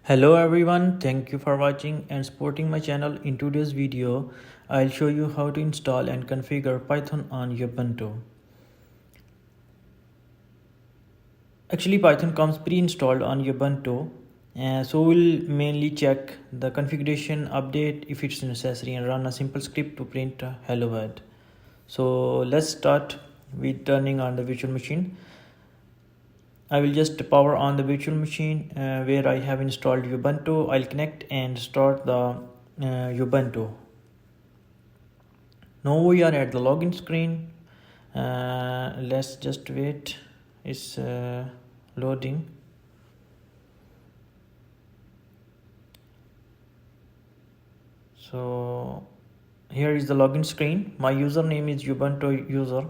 Hello everyone, thank you for watching and supporting my channel. In today's video, I'll show you how to install and configure Python on Ubuntu. Actually, Python comes pre-installed on Ubuntu, so we'll mainly check the configuration update if it's necessary and run a simple script to print hello world. So let's start with turning on the virtual machine. I will just power on the virtual machine where I have installed Ubuntu. I'll connect and start the Ubuntu. Now we are at the login screen. Let's just wait. It's loading. So here is the login screen. My username is Ubuntu user.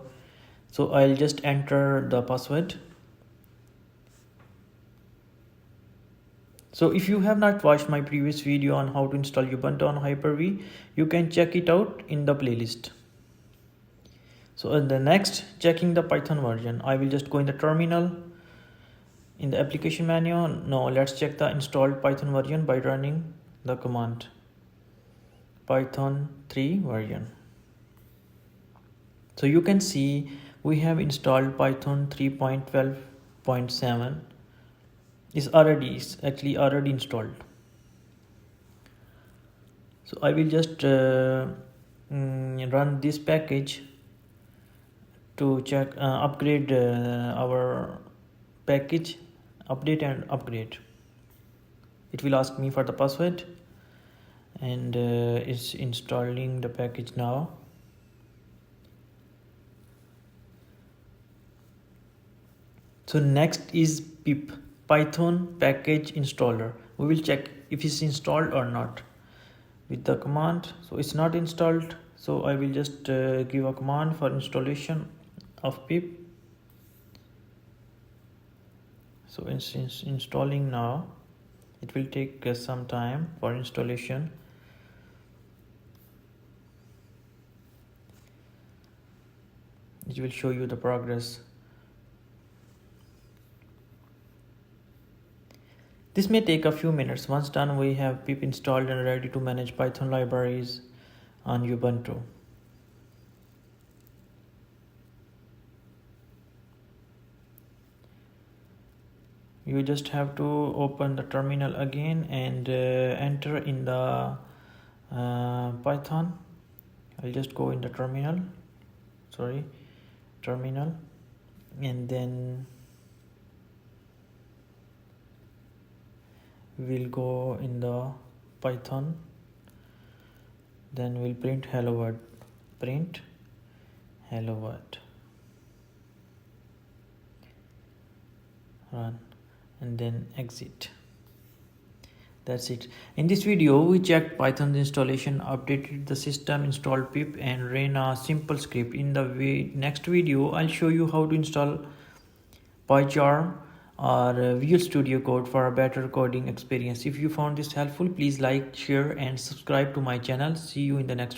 So I'll just enter the password. So if you have not watched my previous video on how to install Ubuntu on Hyper-V, you can check it out in the playlist. So the next, checking the Python version, I will just go in the terminal, in the application menu. Now let's check the installed Python version by running the command Python 3 version. So you can see we have installed Python 3.12.7. It's actually already installed. So I will just run this package to check upgrade our package, update and upgrade. It will ask me for the password and it's installing the package now. So next is pip, Python package installer. We will check if it's installed or not with the command. So it's not installed, so I will just give a command for installation of pip. So it's installing now. It will take some time for installation. It will show you the progress. This may take a few minutes. Once done, we have pip installed and ready to manage Python libraries on Ubuntu. You just have to open the terminal again and enter in the Python. I'll just go in the terminal, and then we'll go in the Python, then we'll print hello world, print hello world, run, and then exit. That's it. In this video, we checked Python's installation, updated the system, installed pip, and ran a simple script. In the next video, I'll show you how to install PyCharm or Visual Studio Code for a better coding experience. If you found this helpful, please like, share, and subscribe to my channel. See you in the next